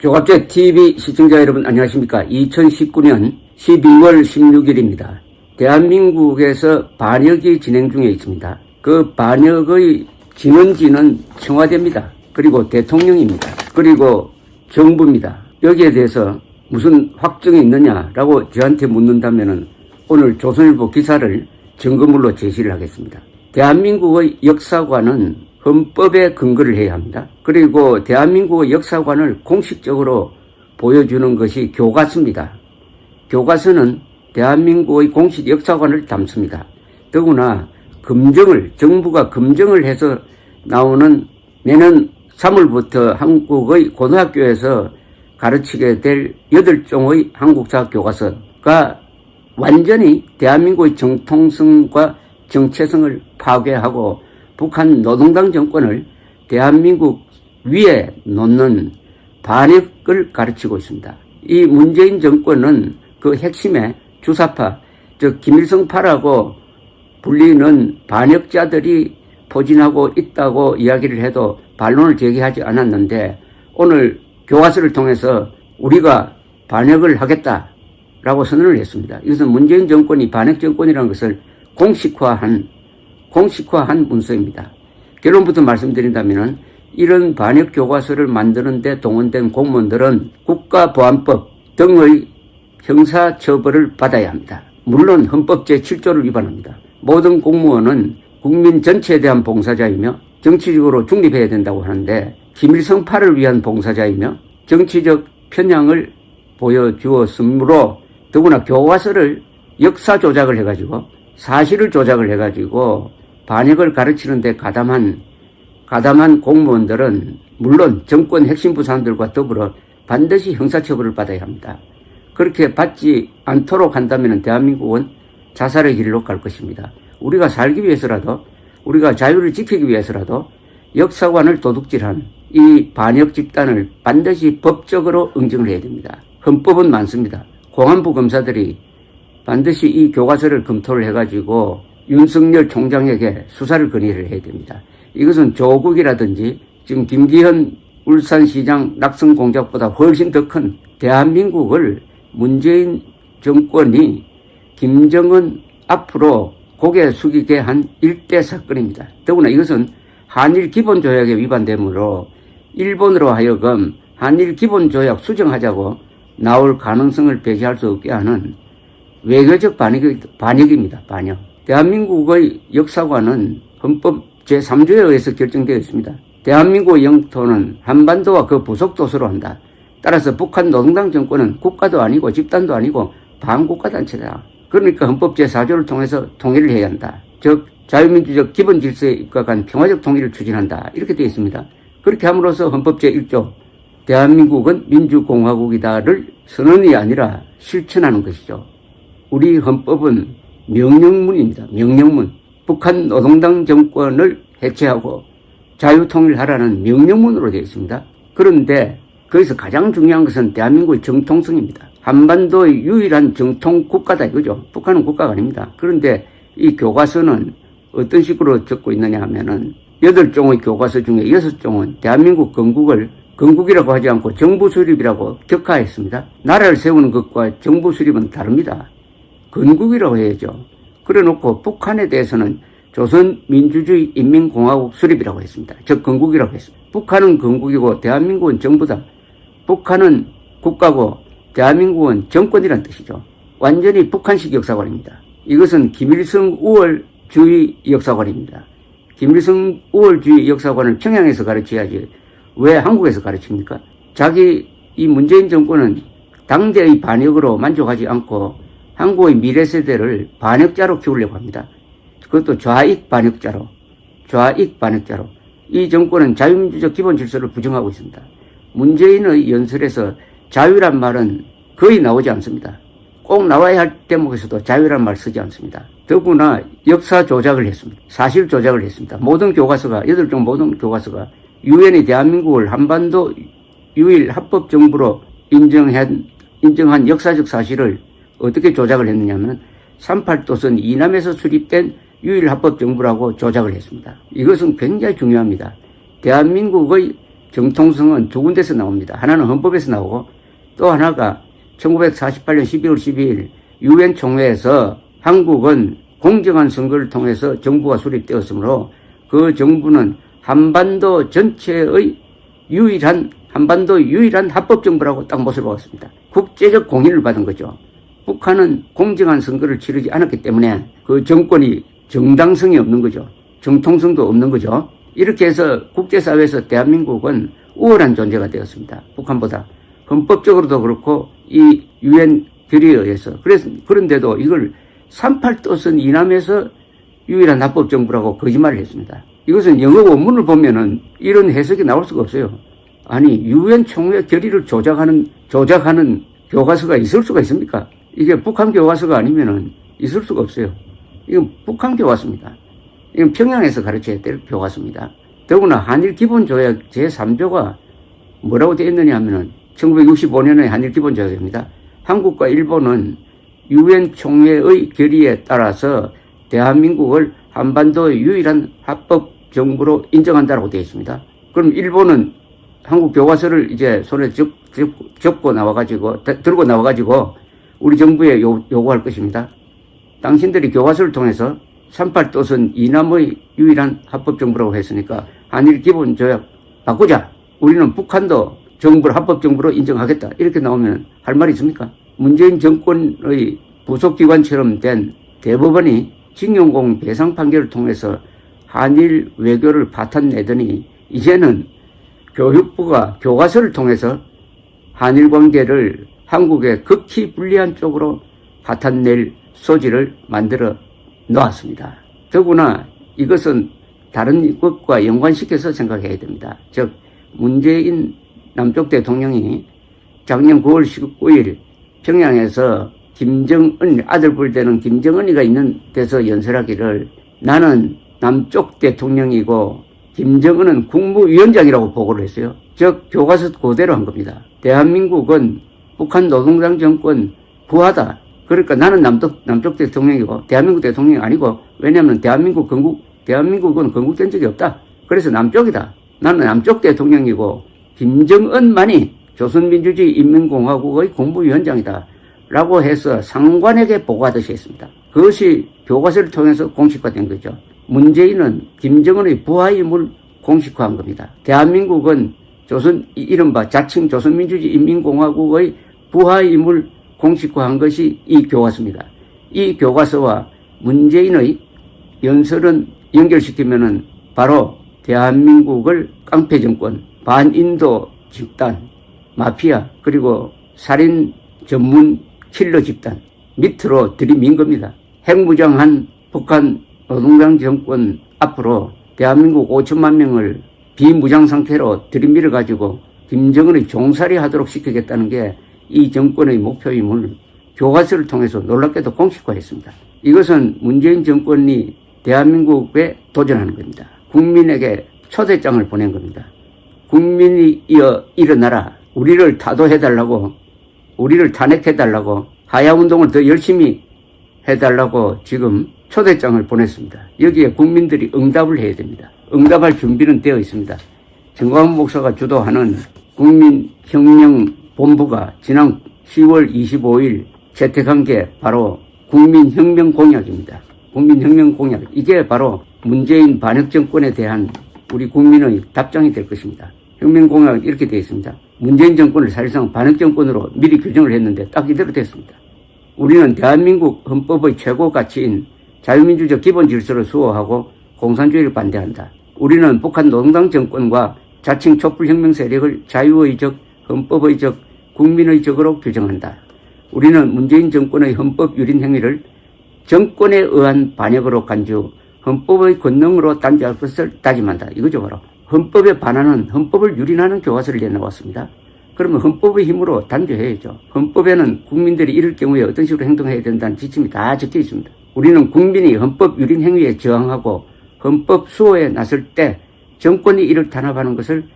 교갑제 TV 시청자 여러분 안녕하십니까. 2019년 12월 16일입니다. 대한민국에서 반역이 진행 중에 있습니다. 그 반역의 진원지는 청와대입니다. 그리고 대통령입니다. 그리고 정부입니다. 여기에 대해서 무슨 확정이 있느냐라고 저한테 묻는다면 오늘 조선일보 기사를 증거물로 제시를 하겠습니다. 대한민국의 역사관은 헌법에 근거를 해야 합니다. 그리고 대한민국의 역사관을 공식적으로 보여주는 것이 교과서입니다. 교과서는 대한민국의 공식 역사관을 담습니다. 더구나 정부가 검증을 해서 나오는 내년 3월부터 한국의 고등학교에서 가르치게 될 8종의 한국사 교과서가 완전히 대한민국의 정통성과 정체성을 파괴하고 북한 노동당 정권을 대한민국 위에 놓는 반역을 가르치고 있습니다. 이 문재인 정권은 그 핵심에 주사파, 즉 김일성파라고 불리는 반역자들이 포진하고 있다고 이야기를 해도 반론을 제기하지 않았는데 오늘 교과서를 통해서 우리가 반역을 하겠다라고 선언을 했습니다. 이것은 문재인 정권이 반역 정권이라는 것을 공식화한 문서입니다. 결론부터 말씀드린다면 이런 반역 교과서를 만드는 데 동원된 공무원들은 국가보안법 등의 형사처벌을 받아야 합니다. 물론 헌법 제7조를 위반합니다. 모든 공무원은 국민 전체에 대한 봉사자이며 정치적으로 중립해야 된다고 하는데 김일성파를 위한 봉사자이며 정치적 편향을 보여주었으므로 더구나 교과서를 역사 조작을 해가지고 사실을 조작을 해가지고 반역을 가르치는 데 가담한 공무원들은 물론 정권 핵심 부사람들과 더불어 반드시 형사처벌을 받아야 합니다. 그렇게 받지 않도록 한다면 대한민국은 자살의 길로 갈 것입니다. 우리가 살기 위해서라도 우리가 자유를 지키기 위해서라도 역사관을 도둑질한 이 반역 집단을 반드시 법적으로 응징을 해야 됩니다. 헌법은 많습니다. 공안부 검사들이 반드시 이 교과서를 검토를 해가지고 윤석열 총장에게 수사를 건의를 해야 됩니다. 이것은 조국이라든지 지금 김기현 울산시장 낙선 공작보다 훨씬 더 큰 대한민국을 문재인 정권이 김정은 앞으로 고개 숙이게 한 일대 사건입니다. 더구나 이것은 한일 기본조약에 위반되므로 일본으로 하여금 한일 기본조약 수정하자고 나올 가능성을 배제할 수 없게 하는 외교적 반역입니다. 반역. 대한민국의 역사관은 헌법 제3조에 의해서 결정되어 있습니다. 대한민국의 영토는 한반도와 그 부속 도서로 한다. 따라서 북한 노동당 정권은 국가도 아니고 집단도 아니고 반국가단체다. 그러니까 헌법 제4조를 통해서 통일을 해야 한다. 즉 자유민주적 기본 질서에 입각한 평화적 통일을 추진한다. 이렇게 되어 있습니다. 그렇게 함으로써 헌법 제1조 대한민국은 민주공화국이다를 선언이 아니라 실천하는 것이죠. 우리 헌법은 명령문입니다. 명령문. 북한 노동당 정권을 해체하고 자유통일하라는 명령문으로 되어 있습니다. 그런데 거기서 가장 중요한 것은 대한민국의 정통성입니다. 한반도의 유일한 정통 국가다 이거죠. 북한은 국가가 아닙니다. 그런데 이 교과서는 어떤 식으로 적고 있느냐 하면은 8종의 교과서 중에 6종은 대한민국 건국이라고 하지 않고 정부 수립이라고 격하했습니다. 나라를 세우는 것과 정부 수립은 다릅니다. 건국이라고 해야죠. 그래 놓고 북한에 대해서는 조선민주주의 인민공화국 수립이라고 했습니다. 즉 건국이라고 했습니다. 북한은 건국이고 대한민국은 정부다. 북한은 국가고 대한민국은 정권이란 뜻이죠. 완전히 북한식 역사관입니다. 이것은 김일성 우월주의 역사관입니다. 김일성 우월주의 역사관을 평양에서 가르쳐야지 왜 한국에서 가르칩니까? 이 문재인 정권은 당대의 반역으로 만족하지 않고 한국의 미래 세대를 반역자로 키우려고 합니다. 그것도 좌익 반역자로. 이 정권은 자유민주적 기본 질서를 부정하고 있습니다. 문재인의 연설에서 자유란 말은 거의 나오지 않습니다. 꼭 나와야 할 대목에서도 자유란 말 쓰지 않습니다. 더구나 역사 조작을 했습니다. 사실 조작을 했습니다. 모든 교과서가 8종 모든 교과서가 유엔이 대한민국을 한반도 유일 합법정부로 인정한 역사적 사실을 어떻게 조작을 했느냐면 38도선 이남에서 수립된 유일 합법정부라고 조작을 했습니다. 이것은 굉장히 중요합니다. 대한민국의 정통성은 두 군데서 나옵니다. 하나는 헌법에서 나오고 또 하나가 1948년 12월 12일 유엔 총회에서 한국은 공정한 선거를 통해서 정부가 수립되었으므로 그 정부는 한반도 전체의 한반도 유일한 합법정부라고 딱 못을 박았습니다. 국제적 공인을 받은 거죠. 북한은 공정한 선거를 치르지 않았기 때문에 그 정권이 정당성이 없는 거죠. 정통성도 없는 거죠. 이렇게 해서 국제사회에서 대한민국은 우월한 존재가 되었습니다. 북한보다. 헌법적으로도 그렇고 이 유엔 결의에 의해서. 그런데도 이걸 38 떠선 이남에서 유일한 합법정부라고 거짓말을 했습니다. 이것은 영어 원문을 보면은 이런 해석이 나올 수가 없어요. 아니, 유엔 총회 결의를 조작하는 교과서가 있을 수가 있습니까? 이게 북한 교과서가 아니면은 있을 수가 없어요. 이건 북한 교과서입니다. 이건 평양에서 가르쳐야 될 교과서입니다. 더구나 한일 기본조약 제3조가 뭐라고 되어 있느냐 하면은 1965년의 한일 기본조약입니다. 한국과 일본은 유엔 총회의 결의에 따라서 대한민국을 한반도의 유일한 합법 정부로 인정한다라고 되어 있습니다. 그럼 일본은 한국 교과서를 이제 손에 들고 나와가지고 우리 정부에 요구할 것입니다. 당신들이 교과서를 통해서 38 떠선 이남의 유일한 합법 정부라고 했으니까 한일 기본 조약 바꾸자. 우리는 북한도 정부를 합법 정부로 인정하겠다. 이렇게 나오면 할 말이 있습니까? 문재인 정권의 부속기관처럼 된 대법원이 징용공 배상 판결을 통해서 한일 외교를 파탄내더니 이제는 교육부가 교과서를 통해서 한일 관계를 한국에 극히 불리한 쪽으로 파탄낼 소지를 만들어 놓았습니다. 더구나 이것은 다른 것과 연관시켜서 생각해야 됩니다. 즉 문재인 남쪽 대통령이 작년 9월 19일 평양에서 아들 불되는 김정은이가 있는 데서 연설하기를 나는 남쪽 대통령이고 김정은은 국무위원장이라고 보고를 했어요. 즉 교과서 그대로 한 겁니다. 대한민국은 북한 노동당 정권 부하다. 그러니까 나는 남쪽 대통령이고 대한민국 대통령이 아니고 왜냐하면 대한민국은 건국된 적이 없다. 그래서 남쪽이다. 나는 남쪽 대통령이고 김정은만이 조선민주주의 인민공화국의 국무위원장이다. 라고 해서 상관에게 보고하듯이 했습니다. 그것이 교과서를 통해서 공식화된 거죠. 문재인은 김정은의 부하임을 공식화한 겁니다. 대한민국은 이른바 자칭 조선민주주의 인민공화국의 부하임을 공식화한 것이 이 교과서입니다. 이 교과서와 문재인의 연설은 연결시키면은 바로 대한민국을 깡패 정권, 반인도 집단, 마피아, 그리고 살인 전문 킬러 집단 밑으로 들이민 겁니다. 핵무장한 북한 노동당 정권 앞으로 대한민국 5천만 명을 비무장 상태로 들이밀어 가지고 김정은의 종살이 하도록 시키겠다는 게 이 정권의 목표임을 교과서를 통해서 놀랍게도 공식화했습니다. 이것은 문재인 정권이 대한민국에 도전하는 겁니다. 국민에게 초대장을 보낸 겁니다. 국민이 일어나라. 우리를 타도해달라고, 우리를 탄핵해달라고, 하야운동을 더 열심히 해달라고 지금 초대장을 보냈습니다. 여기에 국민들이 응답을 해야 됩니다. 응답할 준비는 되어 있습니다. 정광훈 목사가 주도하는 국민혁명본부가 지난 10월 25일 채택한 게 바로 국민혁명공약입니다. 국민혁명공약. 이게 바로 문재인 반역정권에 대한 우리 국민의 답장이 될 것입니다. 혁명공약은 이렇게 되어 있습니다. 문재인 정권을 사실상 반역정권으로 미리 규정을 했는데 딱 이대로 됐습니다. 우리는 대한민국 헌법의 최고 가치인 자유민주적 기본 질서를 수호하고 공산주의를 반대한다. 우리는 북한 노동당 정권과 자칭 촛불혁명 세력을 자유의적, 헌법의적, 국민의적으로 규정한다. 우리는 문재인 정권의 헌법 유린 행위를 정권에 의한 반역으로 간주, 헌법의 권능으로 단죄할 것을 다짐한다. 이거죠, 바로. 헌법에 반하는, 헌법을 유린하는 교과서를 내놓았습니다. 그러면 헌법의 힘으로 단죄해야죠. 헌법에는 국민들이 이럴 경우에 어떤 식으로 행동해야 된다는 지침이 다 적혀 있습니다. 우리는 국민이 헌법 유린 행위에 저항하고 헌법 수호에 나설 때 정권이 이를 탄압하는 것을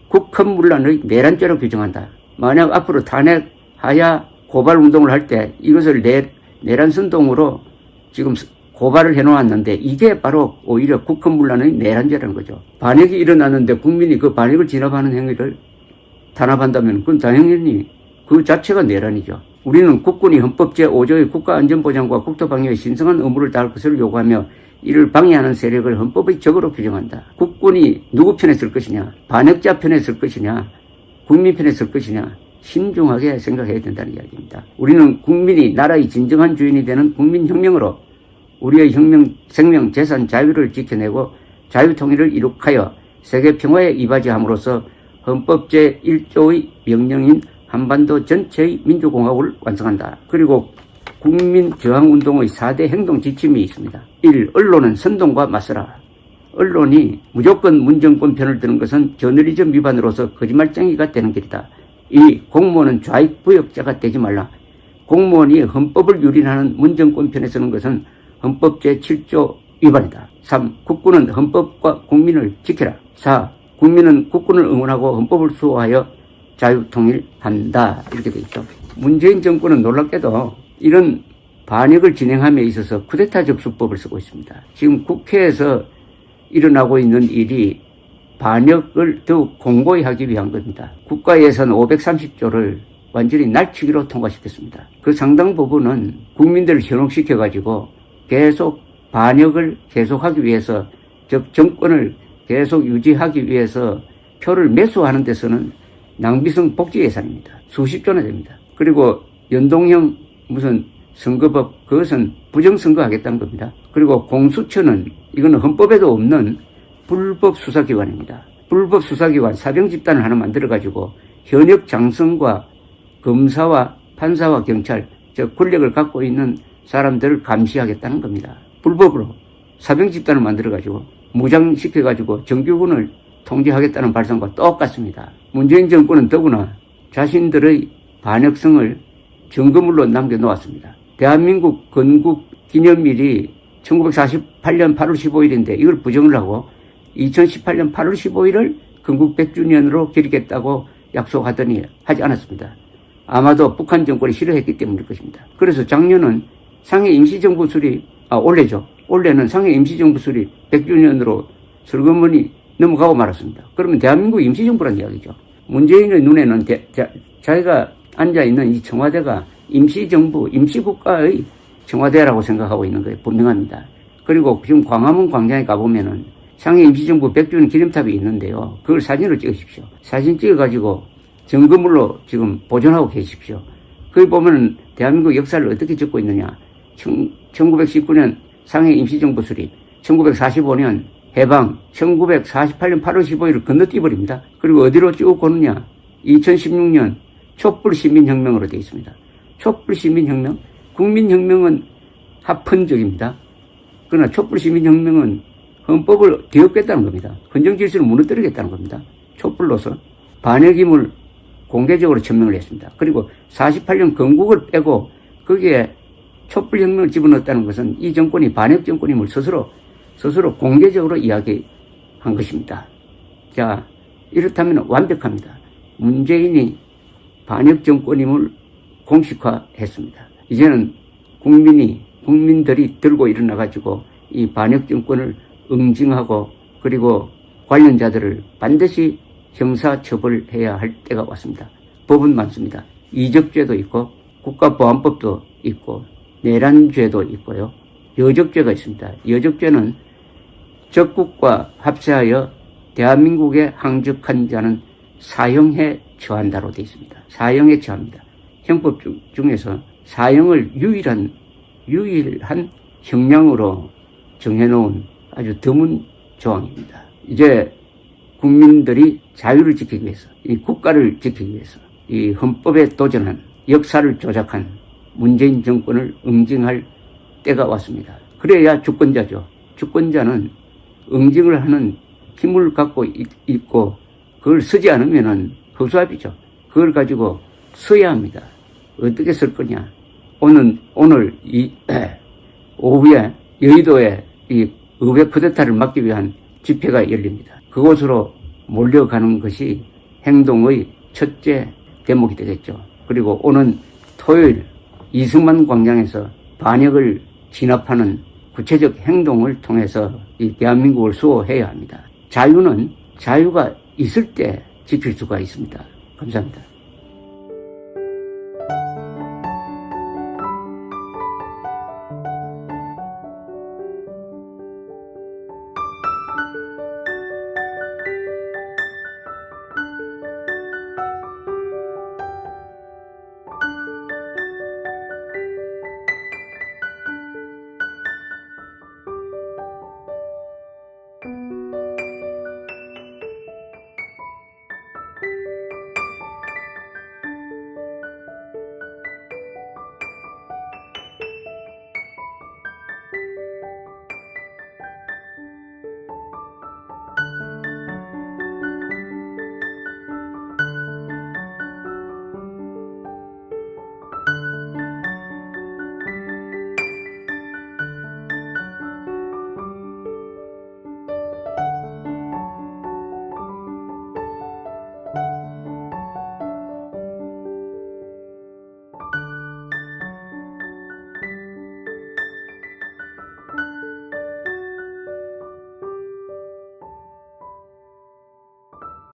국헌문란의 내란죄로 규정한다. 만약 앞으로 탄핵, 하야, 고발 운동을 할 때 이것을 내란 선동으로 지금 고발을 해놓았는데 이게 바로 오히려 국헌문란의 내란죄라는 거죠. 반역이 일어났는데 국민이 그 반역을 진압하는 행위를 탄압한다면 그건 당연히 그 자체가 내란이죠. 우리는 국군이 헌법 제5조의 국가안전보장과 국토방위의 신성한 의무를 다할 것을 요구하며 이를 방해하는 세력을 헌법의 적으로 규정한다. 국군이 누구 편에 설 것이냐, 반역자 편에 설 것이냐, 국민 편에 설 것이냐 신중하게 생각해야 된다는 이야기입니다. 우리는 국민이 나라의 진정한 주인이 되는 국민혁명으로 우리의 혁명, 생명, 재산, 자유를 지켜내고 자유통일을 이룩하여 세계평화에 이바지함으로써 헌법 제1조의 명령인 한반도 전체의 민주공화국을 완성한다. 그리고 국민저항운동의 4대 행동 지침이 있습니다. 1. 언론은 선동과 맞서라. 언론이 무조건 문정권 편을 드는 것은 저널리즘 위반으로서 거짓말쟁이가 되는 길이다. 2. 공무원은 좌익부역자가 되지 말라. 공무원이 헌법을 유린하는 문정권 편에 서는 것은 헌법 제7조 위반이다. 3. 국군은 헌법과 국민을 지켜라. 4. 국민은 국군을 응원하고 헌법을 수호하여 자유통일한다. 이렇게 돼 있죠. 문재인 정권은 놀랍게도 이런 반역을 진행함에 있어서 쿠데타적 수법을 쓰고 있습니다. 지금 국회에서 일어나고 있는 일이 반역을 더욱 공고히 하기 위한 겁니다. 국가예산 530조를 완전히 날치기로 통과시켰습니다. 그 상당 부분은 국민들을 현혹시켜가지고 계속 반역을 계속하기 위해서, 즉 정권을 계속 유지하기 위해서 표를 매수하는 데서는 낭비성 복지 예산입니다. 수십조나 됩니다. 그리고 연동형 무슨 선거법, 그것은 부정선거 하겠다는 겁니다. 그리고 공수처는 이거는 헌법에도 없는 불법 수사기관입니다. 불법 수사기관 사병집단을 하나 만들어가지고 현역 장성과 검사와 판사와 경찰, 즉 권력을 갖고 있는 사람들을 감시하겠다는 겁니다. 불법으로 사병집단을 만들어가지고 무장시켜가지고 정규군을 통제하겠다는 발상과 똑같습니다. 문재인 정권은 더구나 자신들의 반역성을 증거물로 남겨놓았습니다. 대한민국 건국 기념일이 1948년 8월 15일인데 이걸 부정을 하고 2018년 8월 15일을 건국 100주년으로 기리겠다고 약속하더니 하지 않았습니다. 아마도 북한 정권이 싫어했기 때문일 것입니다. 그래서 작년은 상해 임시정부 수립, 올해죠. 올해는 상해 임시정부 수립 100주년으로 설거문이 넘어가고 말았습니다. 그러면 대한민국 임시정부란 이야기죠. 문재인의 눈에는 자기가 앉아있는 이 청와대가 임시정부, 임시국가의 청와대라고 생각하고 있는 거예요. 분명합니다. 그리고 지금 광화문 광장에 가보면은 상해 임시정부 100주년 기념탑이 있는데요. 그걸 사진으로 찍으십시오. 사진 찍어가지고 증거물로 지금 보존하고 계십시오. 거기 보면은 대한민국 역사를 어떻게 적고 있느냐. 1919년 상해 임시정부 수립, 1945년 해방, 1948년 8월 15일을 건너뛰어버립니다. 그리고 어디로 쭉 오느냐. 2016년 촛불시민혁명으로 되어 있습니다. 촛불시민혁명? 국민혁명은 합헌적입니다. 그러나 촛불시민혁명은 헌법을 뒤엎겠다는 겁니다. 헌정질서를 무너뜨리겠다는 겁니다. 촛불로서 반역임을 공개적으로 천명을 했습니다. 그리고 48년 건국을 빼고 거기에 촛불혁명을 집어넣었다는 것은 이 정권이 반역 정권임을 스스로 공개적으로 이야기한 것입니다. 자, 이렇다면 완벽합니다. 문재인이 반역 정권임을 공식화했습니다. 이제는 국민들이 들고 일어나가지고 이 반역 정권을 응징하고 그리고 관련자들을 반드시 형사처벌해야 할 때가 왔습니다. 법은 많습니다. 이적죄도 있고 국가보안법도 있고 내란죄도 있고요. 여적죄가 있습니다. 여적죄는 적국과 합세하여 대한민국에 항적한 자는 사형에 처한다로 되어 있습니다. 사형에 처합니다. 형법 중에서 사형을 유일한 형량으로 정해놓은 아주 드문 조항입니다. 이제 국민들이 자유를 지키기 위해서, 이 국가를 지키기 위해서, 이 헌법에 도전한, 역사를 조작한 문재인 정권을 응징할 때가 왔습니다. 그래야 주권자죠. 주권자는 응징을 하는 힘을 갖고 있고 그걸 쓰지 않으면은 허수아비죠. 그걸 가지고 써야 합니다. 어떻게 쓸 거냐. 오늘 이 오후에 여의도에 이 의회 쿠데타를 막기 위한 집회가 열립니다. 그곳으로 몰려가는 것이 행동의 첫째 대목이 되겠죠. 그리고 오는 토요일 이승만 광장에서 반역을 진압하는 구체적 행동을 통해서 이 대한민국을 수호해야 합니다. 자유는 자유가 있을 때 지킬 수가 있습니다. 감사합니다.